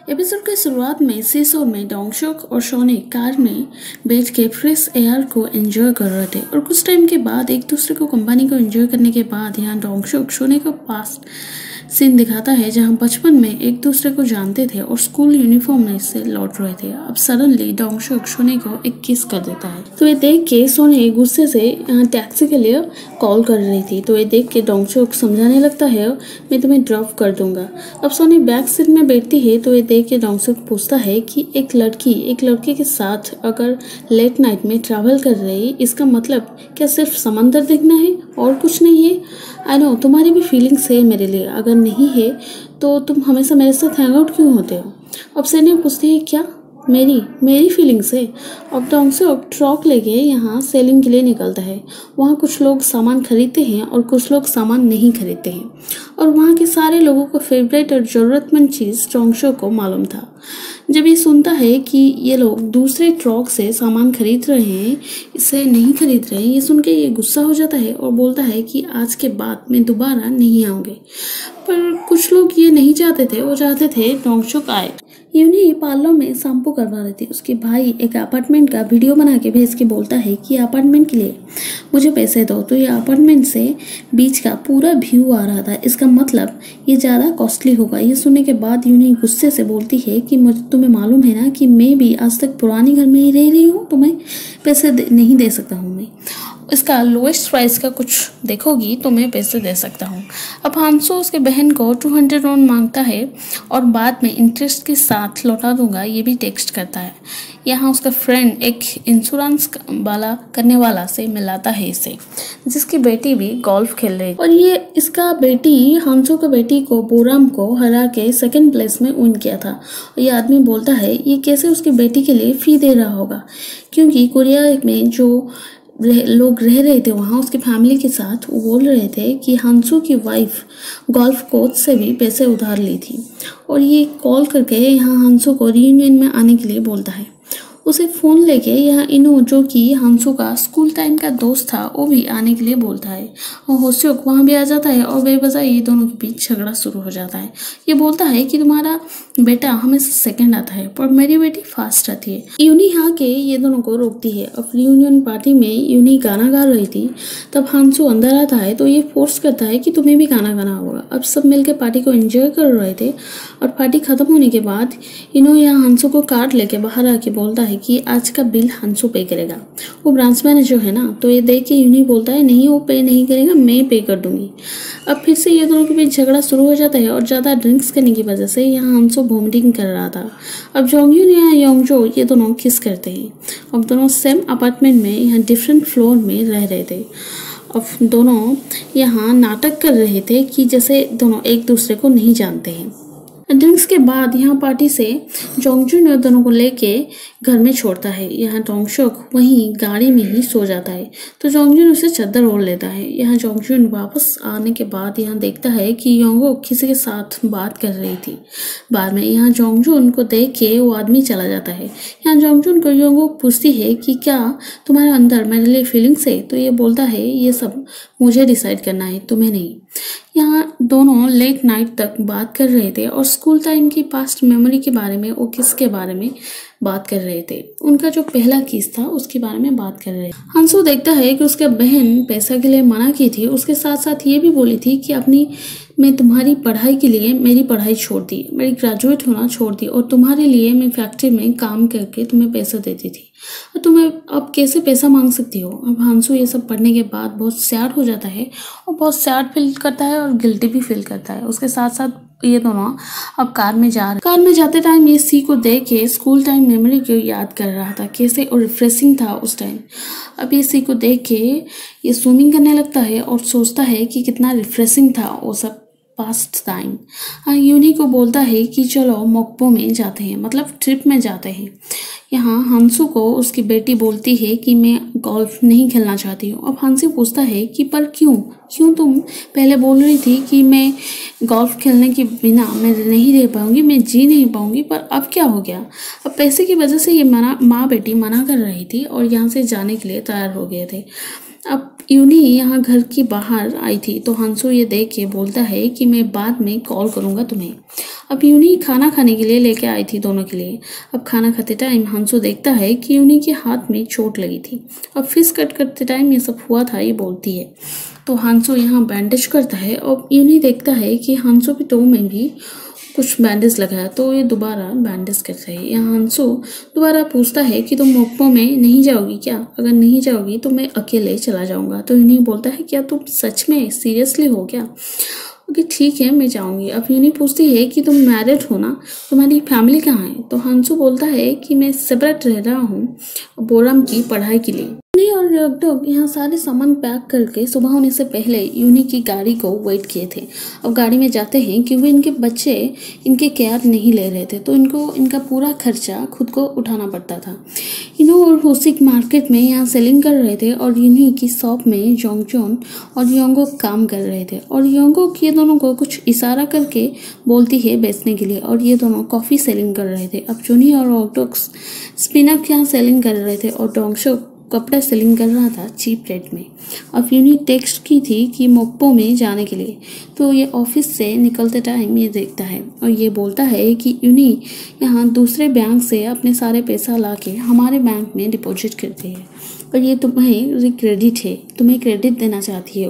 Episode की शुरुआत में सीसो में डोंगसुक और सोने कार में बैठ के फ्रेश एयर को एंजॉय कर रहे थे और कुछ टाइम के बाद एक दूसरे को कंपनी को एंजॉय करने के बाद यहाँ डोंगसुक सोने को पास सीन दिखाता है जहाँ बचपन में एक दूसरे को जानते थे और स्कूल यूनिफॉर्म में से लौट रहे थे। अब सडनली डोंगसुक सोने को एक किस कर देता है तो ये देख के सोने गुस्से से टैक्सी के लिए कॉल कर रही थी। तो ये देख के डोंगसुक समझाने लगता है मैं तुम्हें ड्रॉप कर दूंगा। अब सोने बैक सीट में बैठती है तो ये देख के डोंगसुक पूछता है कि एक लड़के के साथ अगर लेट नाइट में ट्रैवल कर रही इसका मतलब क्या सिर्फ समंदर देखना है और कुछ नहीं है। आई नो तुम्हारी भी फीलिंग्स है मेरे लिए, अगर नहीं है तो तुम हमेशा मेरे साथ हैंग आउट क्यों होते हो। अब सैनी पूछती है क्या मेरी फीलिंग्स है। अब डोंगसुक ट्रक लेके यहाँ सेलिंग के लिए निकलता है। वहाँ कुछ लोग सामान खरीदते हैं और कुछ लोग सामान नहीं खरीदते हैं और वहाँ के सारे लोगों को फेवरेट और ज़रूरतमंद चीज़ डोंगसुक को मालूम था। जब ये सुनता है कि ये लोग दूसरे ट्रक से सामान खरीद रहे हैं इसे नहीं खरीद रहे हैं, ये सुन के ये गुस्सा हो जाता है और बोलता है कि आज के बाद मैं दोबारा नहीं आऊँगी। पर कुछ लोग ये नहीं चाहते थे, वो चाहते थे डोंगसुक आए। यूनी पार्लर में शैम्पू करवा रही थी। उसके भाई एक अपार्टमेंट का वीडियो बना के भेज के बोलता है कि अपार्टमेंट के लिए मुझे पैसे दो। तो ये अपार्टमेंट से बीच का पूरा व्यू आ रहा था, इसका मतलब ये ज़्यादा कॉस्टली होगा। ये सुनने के बाद यूनी गुस्से से बोलती है कि तुम्हें मालूम है ना कि मैं भी आज तक पुरानी घर में ही रह रही हूँ, तुम्हें पैसे नहीं दे सकता हूँ मैं। इसका लोएस्ट प्राइस का कुछ देखोगी तो मैं पैसे दे सकता हूँ। अब हांसो उसके बहन को 200 वॉन मांगता है और बाद में इंटरेस्ट के साथ लौटा दूंगा ये भी टेक्स्ट करता है। यहाँ उसका फ्रेंड एक इंश्योरेंस वाला करने वाला से मिलाता है इसे, जिसकी बेटी भी गोल्फ खेल रही और ये इसका बेटी हांसो का बेटी को बोराम को हरा के सेकंड प्लेस में विन किया था। ये आदमी बोलता है ये कैसे उसकी बेटी के लिए फी दे रहा होगा, क्योंकि कोरिया में जो लोग रह रहे थे वहाँ उसकी फैमिली के साथ वो बोल रहे थे कि हांसो की वाइफ गोल्फ कोच से भी पैसे उधार ली थी और ये कॉल करके यहाँ हांसो को रीयूनियन में आने के लिए बोलता है। उसे फ़ोन लेके यहाँ इनो जो कि हांसो का स्कूल टाइम का दोस्त था वो भी आने के लिए बोलता है और होस्योक वहाँ भी आ जाता है और बेवजह ये दोनों के बीच झगड़ा शुरू हो जाता है। ये बोलता है कि तुम्हारा बेटा हमेशा सेकंड आता है पर मेरी बेटी फास्ट आती है। यूनी यहाँ के ये दोनों को रोकती है। अब रियूनियन पार्टी में यूनी गाना गा रही थी तब हांसो अंदर आता है तो ये फोर्स करता है कि तुम्हें भी गाना गाना होगा। अब सब मिलकर पार्टी को एंजॉय कर रहे थे और पार्टी खत्म होने के बाद इनो यहाँ हांसो को कार्ड लेके बाहर आके बोलता है कि आज का बिल हांसो पे करेगा। वो ब्रांच मैनेजर है ना। तो ये देख के यूनी बोलता है नहीं वो पे नहीं करेगा, मैं पे कर दूंगी। अब फिर से ये दोनों के बीच झगड़ा शुरू हो जाता है और ज़्यादा ड्रिंक्स करने की वजह से यहाँ हांसो वॉमिटिंग कर रहा था। अब जोंगयून या योंगजो ये दोनों किस करते हैं। अब दोनों सेम अपार्टमेंट में यहाँ डिफरेंट फ्लोर में रह रहे थे। अब दोनों यहाँ नाटक कर रहे थे कि जैसे दोनों एक दूसरे को नहीं जानते हैं। ड्रिंक्स के बाद यहाँ पार्टी से जोंगजुन और दोनों को लेके घर में छोड़ता है। यहाँ डोंगसुक वहीं गाड़ी में ही सो जाता है तो जोंगजुन उसे चादर ओढ़ लेता है। यहाँ जोंगजुन वापस आने के बाद यहाँ देखता है कि योंगो किसी के साथ बात कर रही थी। बाद में यहाँ जोंगजुन को देख के वो आदमी चला जाता है। यहाँ जोंगजुन को योंगो पूछती है कि क्या तुम्हारे अंदर मेरे लिए फीलिंग्स है। तो ये बोलता है ये सब मुझे डिसाइड करना है, तुम्हें नहीं। यहाँ दोनों लेट नाइट तक बात कर रहे थे और स्कूल टाइम की पास्ट मेमोरी के बारे में और किसके बारे में बात कर रहे थे। उनका जो पहला किस था उसके बारे में बात कर रहे थे। हांसो देखता है कि उसका बहन पैसा के लिए मना की थी, उसके साथ साथ ये भी बोली थी कि मैं तुम्हारी पढ़ाई के लिए मेरी पढ़ाई छोड़ दी, मेरी ग्रेजुएट होना छोड़ दी और तुम्हारे लिए मैं फैक्ट्री में काम करके तुम्हें पैसा देती थी और तुम्हें अब कैसे पैसा मांग सकती हो। अब हांसो ये सब पढ़ने के बाद बहुत सैड हो जाता है और बहुत सैड फील करता है और गिल्टी भी फील करता है। उसके साथ साथ ये दोनों अब कार में जाते टाइम ये सी को देख के स्कूल टाइम मेमोरी को याद कर रहा था, कैसे और रिफ्रेशिंग था उस टाइम। अब ये सी को देख के ये स्विमिंग करने लगता है और सोचता है कि कितना रिफ्रेशिंग था वो सब पास्ट टाइम। यूनी को बोलता है कि चलो मोक्पो में जाते हैं, मतलब ट्रिप में जाते हैं। यहाँ हांसो को उसकी बेटी बोलती है कि मैं गोल्फ नहीं खेलना चाहती हूँ। अब हांसो पूछता है कि पर क्यों तुम पहले बोल रही थी कि मैं गोल्फ खेलने के बिना मैं नहीं रह पाऊँगी, मैं जी नहीं पाऊँगी, पर अब क्या हो गया। अब पैसे की वजह से ये माँ बेटी मना कर रही थी और यहाँ से जाने के लिए तैयार हो गए थे। अब यूनी यहाँ घर की बाहर आई थी तो हांसो ये देख के बोलता है कि मैं बाद में कॉल करूँगा तुम्हें। अब यूनी खाना खाने के लिए लेके आई थी दोनों के लिए। अब खाना खाते टाइम हांसो देखता है कि यूनी के हाथ में चोट लगी थी। अब फिश कट करते टाइम ये सब हुआ था ये बोलती है। तो हांसो यहाँ बैंडेज करता है और यूनी देखता है कि हांसो के टो में भी कुछ बैंडेज लगा है तो ये दोबारा बैंडेज करता है। यहाँ हांसो दोबारा पूछता है कि तुम मोक्पो में नहीं जाओगी क्या? अगर नहीं जाओगी तो मैं अकेले चला जाऊँगा। तो यूनी बोलता है क्या तुम सच में सीरियसली हो क्या? ओके ठीक है मैं जाऊँगी। अब यूनी पूछती है कि तुम मैरिड हो ना, तुम्हारी फैमिली कहाँ है? तो हांसो बोलता है कि मैं सेपरेट रह रहा हूँ बोरम की पढ़ाई के लिए। यूनी और यगडॉग यहाँ सारे सामान पैक करके सुबह होने से पहले यूनी की गाड़ी को वेट किए थे। अब गाड़ी में जाते हैं क्योंकि इनके बच्चे इनके केयर नहीं ले रहे थे तो इनको इनका पूरा खर्चा खुद को उठाना पड़ता था। इनो और होसिक मार्केट में यहाँ सेलिंग कर रहे थे और यूनी की शॉप में जोंगजोन और योंगो काम कर रहे थे और योंगो ये दोनों को कुछ इशारा करके बोलती है बेचने के लिए और ये दोनों कॉफ़ी सेलिंग कर रहे थे। अब जूनी और यगडॉग स्पिनक यहाँ सेलिंग कर रहे थे और डोंगशुक कपड़ा सेलिंग कर रहा था चीप रेट में। अब यूनी टेक्स्ट की थी कि मोक्पो में जाने के लिए तो ये ऑफिस से निकलते टाइम ये देखता है और ये बोलता है कि यूनी यहाँ दूसरे बैंक से अपने सारे पैसा ला के हमारे बैंक में डिपॉजिट करते हैं और ये तुम्हें क्रेडिट है, तुम्हें क्रेडिट देना चाहती है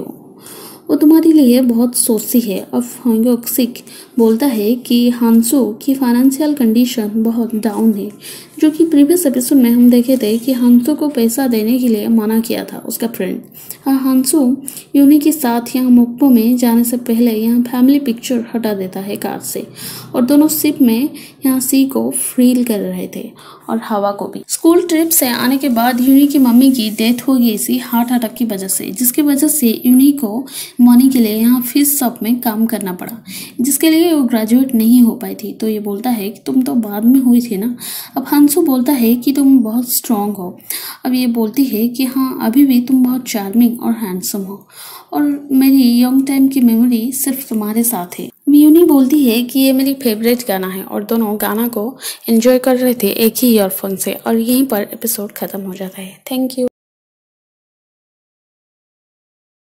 वो तुम्हारे लिए बहुत सोचती है। अब होंगसिक बोलता है कि हांसो की फाइनेंशियल कंडीशन बहुत डाउन है, जो कि प्रीवियस एपिसोड में हम देखे थे कि हांसो को पैसा देने के लिए मना किया था उसका फ्रेंड। हांसो यूनी के साथ यहाँ मोक्पो में जाने से पहले यहाँ फैमिली पिक्चर हटा देता है कार से और दोनों शिप में यहाँ सी को फील कर रहे थे और हवा को भी। स्कूल ट्रिप से आने के बाद यूनी की मम्मी की डेथ हो गई थी हार्ट अटैक की वजह से, जिसकी वजह से यूनी को मनी के लिए यहाँ फिश शॉप में काम करना पड़ा, जिसके लिए वो ग्रेजुएट नहीं हो पाई थी। तो ये बोलता है कि तुम तो बाद में हुई थी ना। अब हांसो बोलता है कि तुम बहुत स्ट्रांग हो। अब ये बोलती है कि हाँ अभी भी तुम बहुत चार्मिंग और हैंडसम हो और मेरी यंग टाइम की मेमोरी सिर्फ तुम्हारे साथ है। यूनी बोलती है कि ये मेरी फेवरेट गाना है और दोनों गाना को एंजॉय कर रहे थे एक ही ईयरफोन से और यहीं पर एपिसोड खत्म हो जाता है। Thank you.